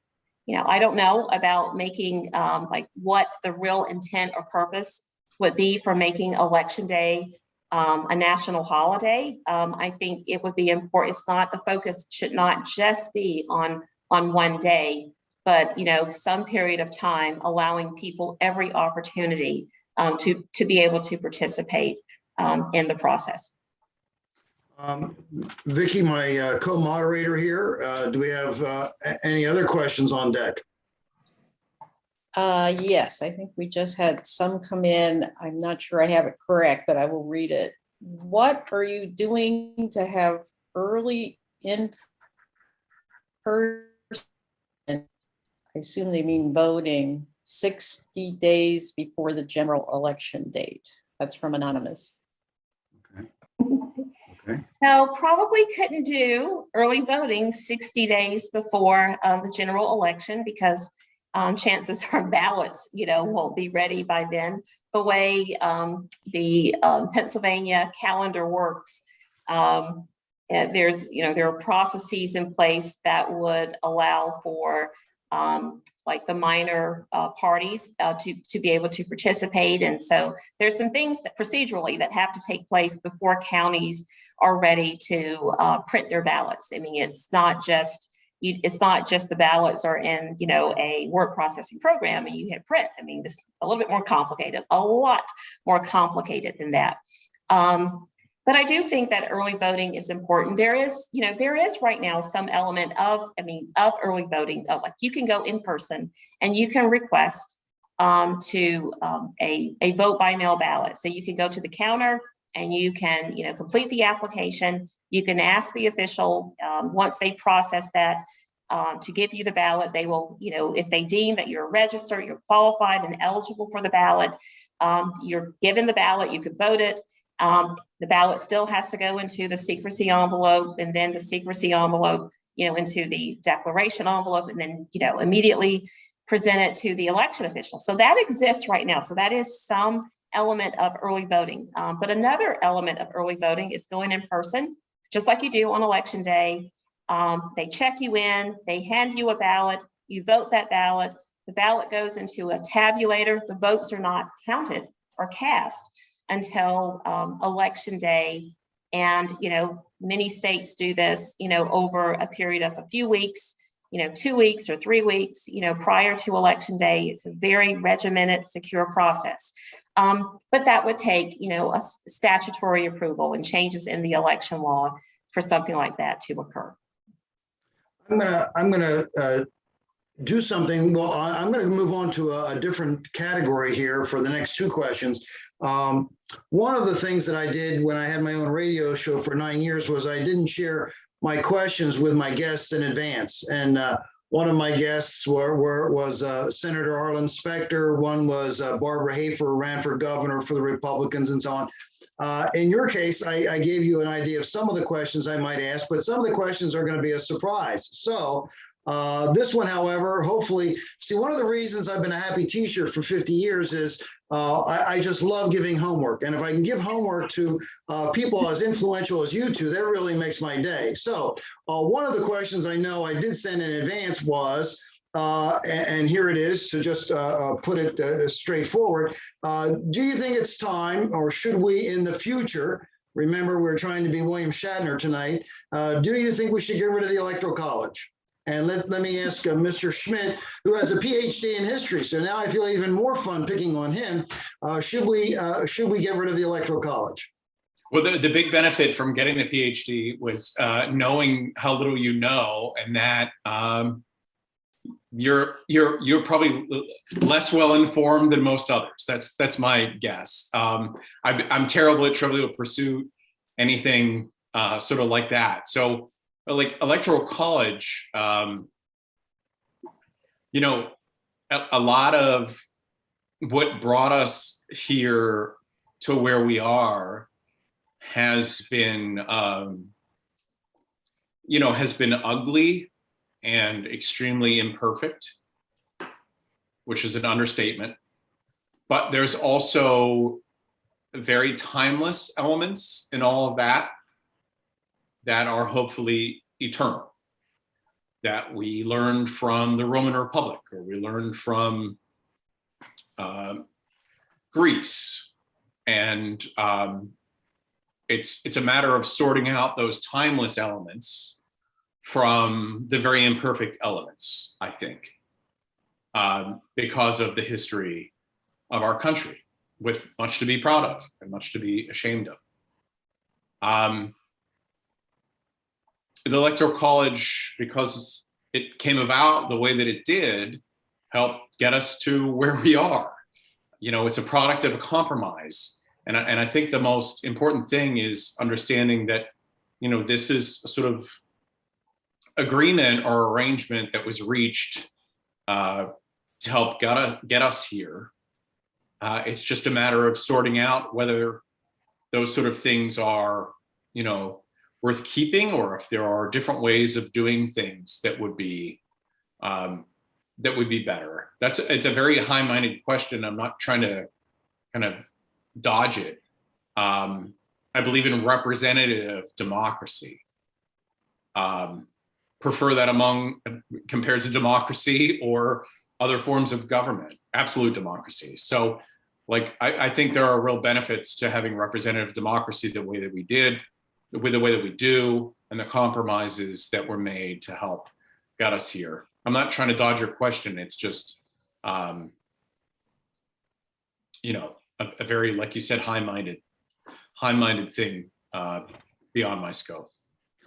I don't know about making like what the real intent or purpose would be for making Election Day a national holiday. I think it would be important. It's not, the focus should not just be on one day, but, you know, some period of time, allowing people every opportunity to be able to participate in the process. Vicky, my co-moderator here, do we have any other questions on deck? Yes, I think we just had some come in. I'm not sure I have it correct, but I will read it. What are you doing to have early in person? I assume they mean voting 60 days before the general election date. That's from Anonymous. Okay. So probably couldn't do early voting 60 days before the general election because chances are ballots, you know, won't be ready by then. The way the Pennsylvania calendar works, there's, you know, there are processes in place that would allow for like the minor parties to be able to participate. And so there's some things that procedurally that have to take place before counties are ready to print their ballots. I mean, it's not just the ballots are in, you know, a word processing program and you hit print. I mean, this is a little bit more complicated, a lot more complicated than that. But I do think that early voting is important. There is right now some element of early voting. Like you can go in person and you can request to a vote by mail ballot. So you can go to the counter and you can, you know, complete the application. You can ask the official once they process that to give you the ballot. They will, you know, if they deem that you're registered, you're qualified and eligible for the ballot, you're given the ballot, you could vote it. The ballot still has to go into the secrecy envelope and then the secrecy envelope, you know, into the declaration envelope and then, you know, immediately present it to the election official. So that exists right now. So that is some element of early voting. But another element of early voting is going in person, just like you do on election day. They check you in, they hand you a ballot, you vote that ballot, the ballot goes into a tabulator, the votes are not counted or cast until election day. And, you know, many states do this, you know, over a period of a few weeks. 2 weeks or 3 weeks, prior to election day. It's a very regimented, secure process. But that would take, a statutory approval and changes in the election law for something like that to occur. I'm gonna do something. Well, I'm gonna move on to a different category here for the next two questions. One of the things that I did when I had my own radio show for 9 years was I didn't share my questions with my guests in advance. And one of my guests was Senator Arlen Specter. One was Barbara Hafer, ran for governor for the Republicans, and so on. In your case, I gave you an idea of some of the questions I might ask, but some of the questions are going to be a surprise. So this one, however, hopefully, see, one of the reasons I've been a happy teacher for 50 years is I just love giving homework. And if I can give homework to people as influential as you two, that really makes my day. So one of the questions I know I did send in advance was, and here it is, to just put it straightforward. Do you think it's time, or should we in the future, remember we're trying to be William Shatner tonight, do you think we should get rid of the Electoral College? And let me ask Mr. Schmidt, who has a PhD in history, so now I feel even more fun picking on him. Should we get rid of the Electoral College? Well, the big benefit from getting the PhD was knowing how little you know, and that you're probably less well informed than most others. That's my guess. I'm terrible at Trivial Pursuit, anything sort of like that. So, like Electoral College, a lot of what brought us here to where we are has been, has been ugly and extremely imperfect, which is an understatement. But there's also very timeless elements in all of that are hopefully eternal, that we learned from the Roman Republic, or we learned from Greece. And it's a matter of sorting out those timeless elements from the very imperfect elements, I think, because of the history of our country, with much to be proud of and much to be ashamed of. The Electoral College, because it came about the way that it did, helped get us to where we are. It's a product of a compromise. And I think the most important thing is understanding that, this is a sort of agreement or arrangement that was reached to help get us here. It's just a matter of sorting out whether those sort of things are, worth keeping, or if there are different ways of doing things that would be better. It's a very high-minded question. I'm not trying to kind of dodge it. I believe in representative democracy. Prefer that compared to democracy or other forms of government, absolute democracy. So, I think there are real benefits to having representative democracy the way that we did, with the way that we do, and the compromises that were made to help get us here. I'm not trying to dodge your question. It's just, a very, like you said, high-minded thing beyond my scope.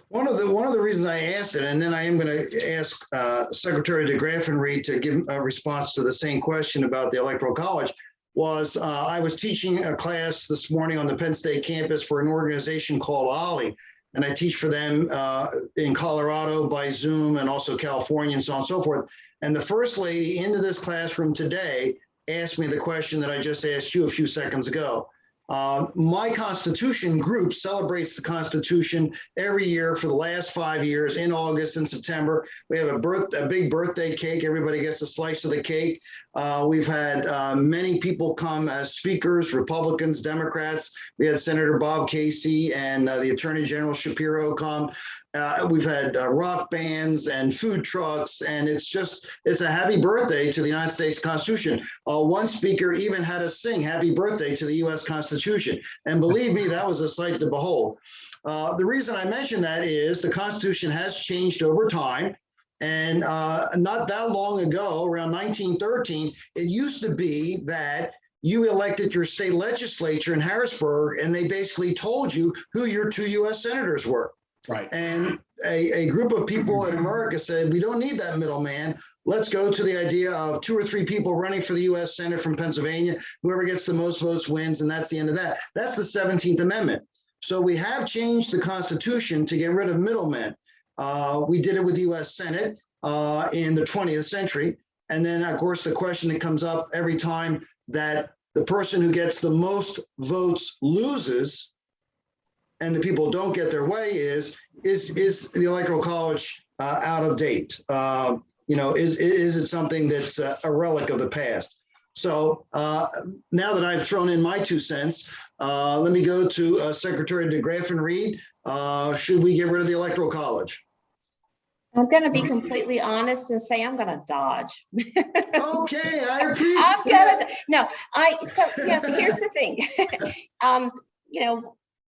One of the reasons I asked it, and then I am going to ask Secretary Degraffenreid to give a response to the same question about the Electoral College, was I was teaching a class this morning on the Penn State campus for an organization called OLLI, and I teach for them in Colorado by Zoom, and also California, and so on and so forth. And the first lady into this classroom today asked me the question that I just asked you a few seconds ago. My Constitution group celebrates the Constitution every year for the last 5 years in August and September. We have a big birthday cake. Everybody gets a slice of the cake. We've had many people come as speakers, Republicans, Democrats. We had Senator Bob Casey and the Attorney General Shapiro come. We've had rock bands and food trucks, and it's a happy birthday to the United States Constitution. One speaker even had us sing happy birthday to the US Constitution. And believe me, that was a sight to behold. The reason I mention that is the Constitution has changed over time. And not that long ago, around 1913, it used to be that you elected your state legislature in Harrisburg, and they basically told you who your 2 U.S. senators were. Right. And a group of people in America said, we don't need that middleman. Let's go to the idea of 2 or 3 people running for the U.S. Senate from Pennsylvania. Whoever gets the most votes wins, and that's the end of that. That's the 17th Amendment. So we have changed the Constitution to get rid of middlemen. We did it with the U.S. Senate in the 20th century. And then, of course, the question that comes up every time that the person who gets the most votes loses and the people don't get their way is the Electoral College out of date? Is it something that's a relic of the past? So now that I've thrown in my 2 cents, let me go to Secretary Degraffenreid. Should we get rid of the Electoral College? I'm going to be completely honest and say I'm going to dodge. Okay, I appreciate I'm that. Here's the thing.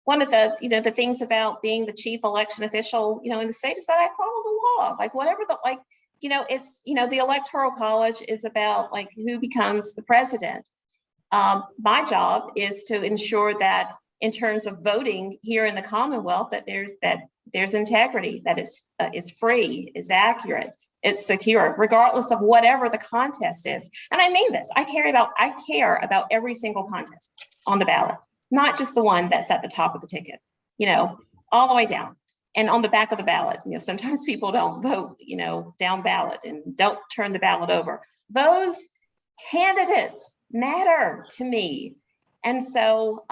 One of the things about being the chief election official, in the state is that I follow the law. Like whatever the Electoral College is about, like who becomes the president. My job is to ensure that in terms of voting here in the Commonwealth, that there's integrity, that is free, is accurate, it's secure, regardless of whatever the contest is. And I mean this, I care about every single contest on the ballot, not just the one that's at the top of the ticket, all the way down. And on the back of the ballot, sometimes people don't vote, down ballot and don't turn the ballot over. Those candidates matter to me. And so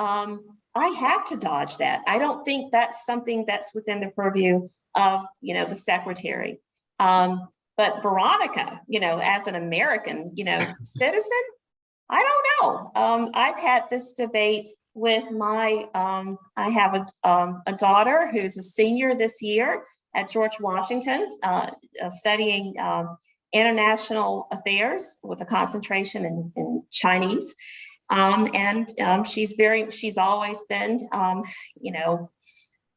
I have to dodge that. I don't think that's something that's within the purview of, the secretary. But Veronica, as an American, citizen, I don't know. I've had this debate with I have a daughter who's a senior this year at George Washington, studying international affairs with a concentration in Chinese. She's always been,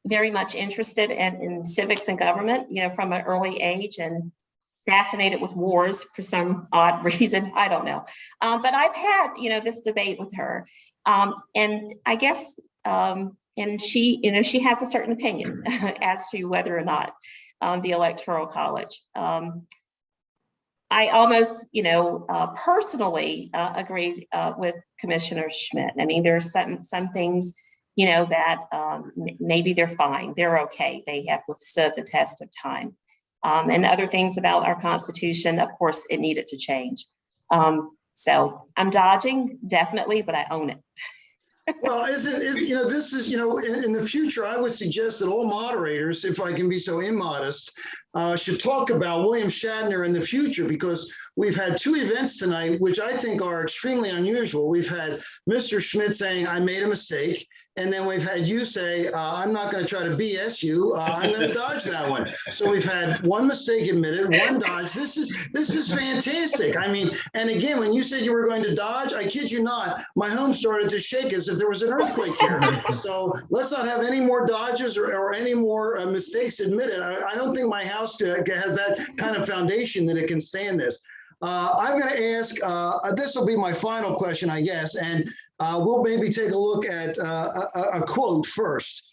very much interested in civics and government, from an early age, and fascinated with wars for some odd reason. I don't know. But I've had, this debate with her. And I guess, and she has a certain opinion as to whether or not the Electoral College. I almost, personally agree with Commissioner Schmidt. I mean, there's some things, that maybe they're fine, they're okay, they have withstood the test of time. And other things about our Constitution, of course, it needed to change. So I'm dodging, definitely, but I own it. Well, this is, in the future, I would suggest that all moderators, if I can be so immodest, should talk about William Shatner in the future, because we've had 2 events tonight, which I think are extremely unusual. We've had Mr. Schmidt saying, I made a mistake. And then we've had you say, I'm not going to try to BS you. I'm going to dodge that one. So we've had 1 mistake admitted, 1 dodge. This is fantastic. I mean, and again, when you said you were going to dodge, I kid you not, my home started to shake as if there was an earthquake here. So let's not have any more dodges or any more mistakes admitted. I don't think my house has that kind of foundation that it can stand this. I'm going to ask, this will be my final question, I guess, and we'll maybe take a look at a quote first.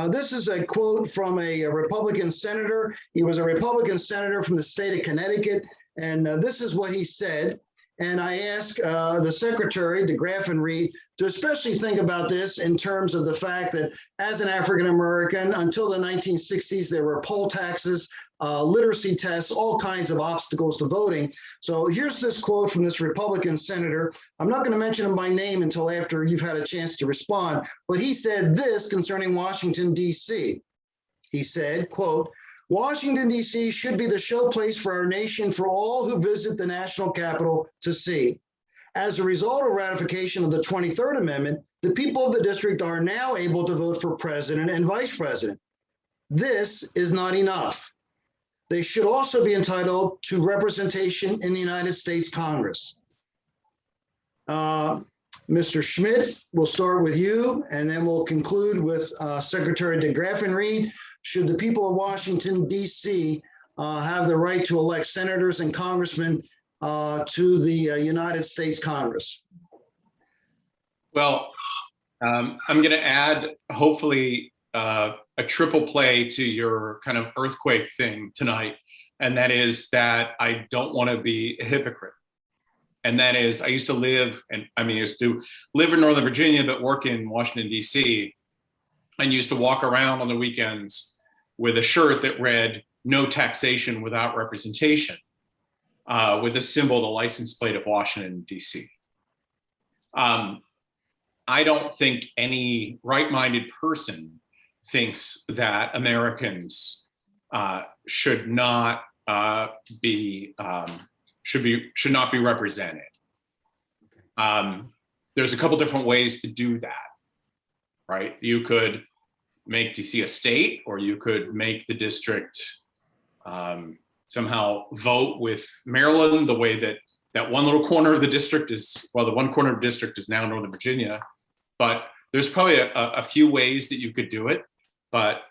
This is a quote from a Republican senator. He was a Republican senator from the state of Connecticut, and this is what he said. And I ask the Secretary, Degraffenreid, to especially think about this in terms of the fact that as an African-American, until the 1960s, there were poll taxes, literacy tests, all kinds of obstacles to voting. So here's this quote from this Republican senator. I'm not going to mention him by name until after you've had a chance to respond, but he said this concerning Washington, D.C. He said, quote, Washington, D.C. should be the showplace for our nation for all who visit the national capital to see. As a result of ratification of the 23rd Amendment, the people of the district are now able to vote for president and vice president. This is not enough. They should also be entitled to representation in the United States Congress. Mr. Schmidt, we'll start with you, and then we'll conclude with Secretary Degraffenreid. Should the people of Washington, D.C. have the right to elect senators and congressmen to the United States Congress? Well, I'm going to add, hopefully, a triple play to your kind of earthquake thing tonight. And that is that I don't want to be a hypocrite. And that is, I used to live in Northern Virginia, but work in Washington, D.C., and used to walk around on the weekends with a shirt that read, "No taxation without representation," with a symbol, the license plate of Washington, D.C. I don't think any right-minded person thinks that Americans should not be represented. There's a couple different ways to do that, right? You could make DC a state, or you could make the district somehow vote with Maryland, the way that one little corner of the district is, well, the one corner of the district is now Northern Virginia, but there's probably a few ways that you could do it. But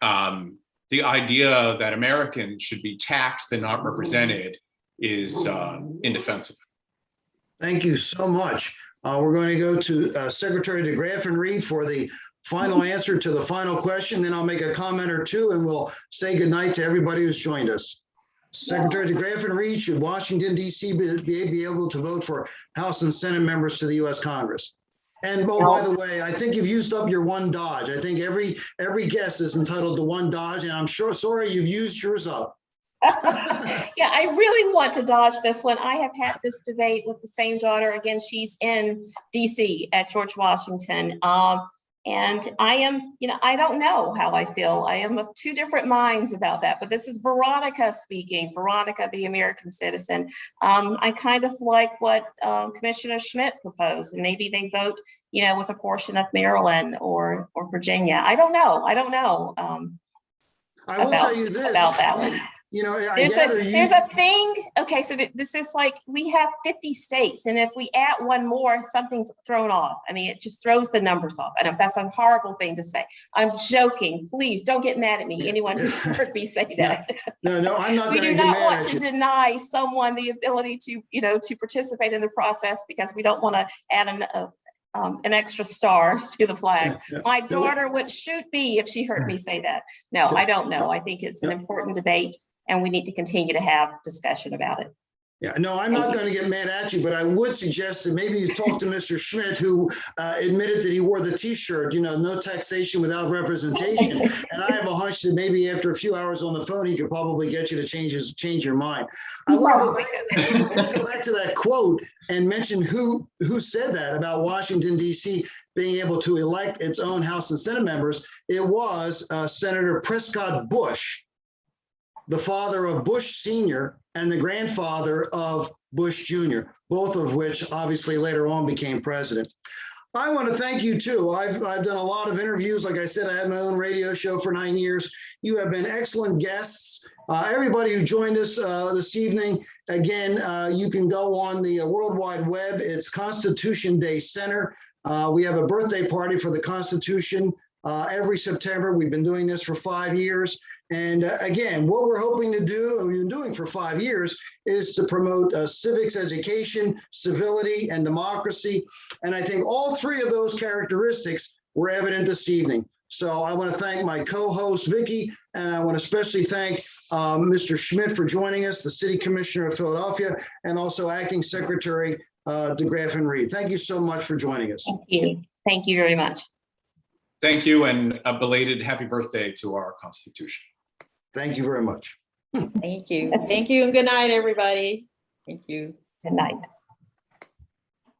the idea that Americans should be taxed and not represented is indefensible. Thank you so much. We're going to go to Secretary Degraffenreid for the final answer to the final question. Then I'll make a comment or two, and we'll say goodnight to everybody who's joined us. Secretary Degraffenreid, should Washington, D.C. be able to vote for House and Senate members to the U.S. Congress? And oh, by the way, I think you've used up your one Dodge. I think every guest is entitled to one Dodge, and I'm sorry you've used yours up. Yeah, I really want to dodge this one. I have had this debate with the same daughter. Again, she's in DC at George Washington. And I am, I don't know how I feel. I am of two different minds about that, but this is Veronica speaking, Veronica, the American citizen. I kind of like what Commissioner Schmidt proposed, and maybe they vote, with a portion of Maryland or Virginia. I don't know. I will tell you this about that one. There's a thing. Okay, so this is like, we have 50 states, and if we add one more, something's thrown off. I mean, it just throws the numbers off. And that's a horrible thing to say. I'm joking. Please don't get mad at me. Anyone who heard me say that. No, I'm not. We do not want to deny someone the ability to, to participate in the process, because we don't want to add an extra star to the flag. My daughter would shoot me if she heard me say that. No, I don't know. I think it's an important debate, and we need to continue to have discussion about it. Yeah, no, I'm not going to get mad at you, but I would suggest that maybe you talk to Mr. Schmidt, who admitted that he wore the T-shirt, no taxation without representation. And I have a hunch that maybe after a few hours on the phone, he could probably get you to change your mind. I want to go back to that quote and mention who said that about Washington, D.C. being able to elect its own House and Senate members. It was Senator Prescott Bush, the father of Bush Sr. and the grandfather of Bush Jr., both of which obviously later on became president. I want to thank you too. I've done a lot of interviews. Like I said, I had my own radio show for 9 years. You have been excellent guests. Everybody who joined us this evening, again, you can go on the World Wide Web. It's Constitution Day Center. We have a birthday party for the Constitution every September. We've been doing this for 5 years. And again, what we're hoping to do, and we've been doing for 5 years, is to promote civics education, civility, and democracy. And I think all three of those characteristics were evident this evening. So I want to thank my co-host, Vicki, and I want to especially thank Mr. Schmidt for joining us, the City Commissioner of Philadelphia, and also Acting Secretary Degraffenreid. Thank you so much for joining us. Thank you. Thank you very much. Thank you, and a belated happy birthday to our Constitution. Thank you very much. Thank you. Thank you, and good night, everybody. Thank you. Good night.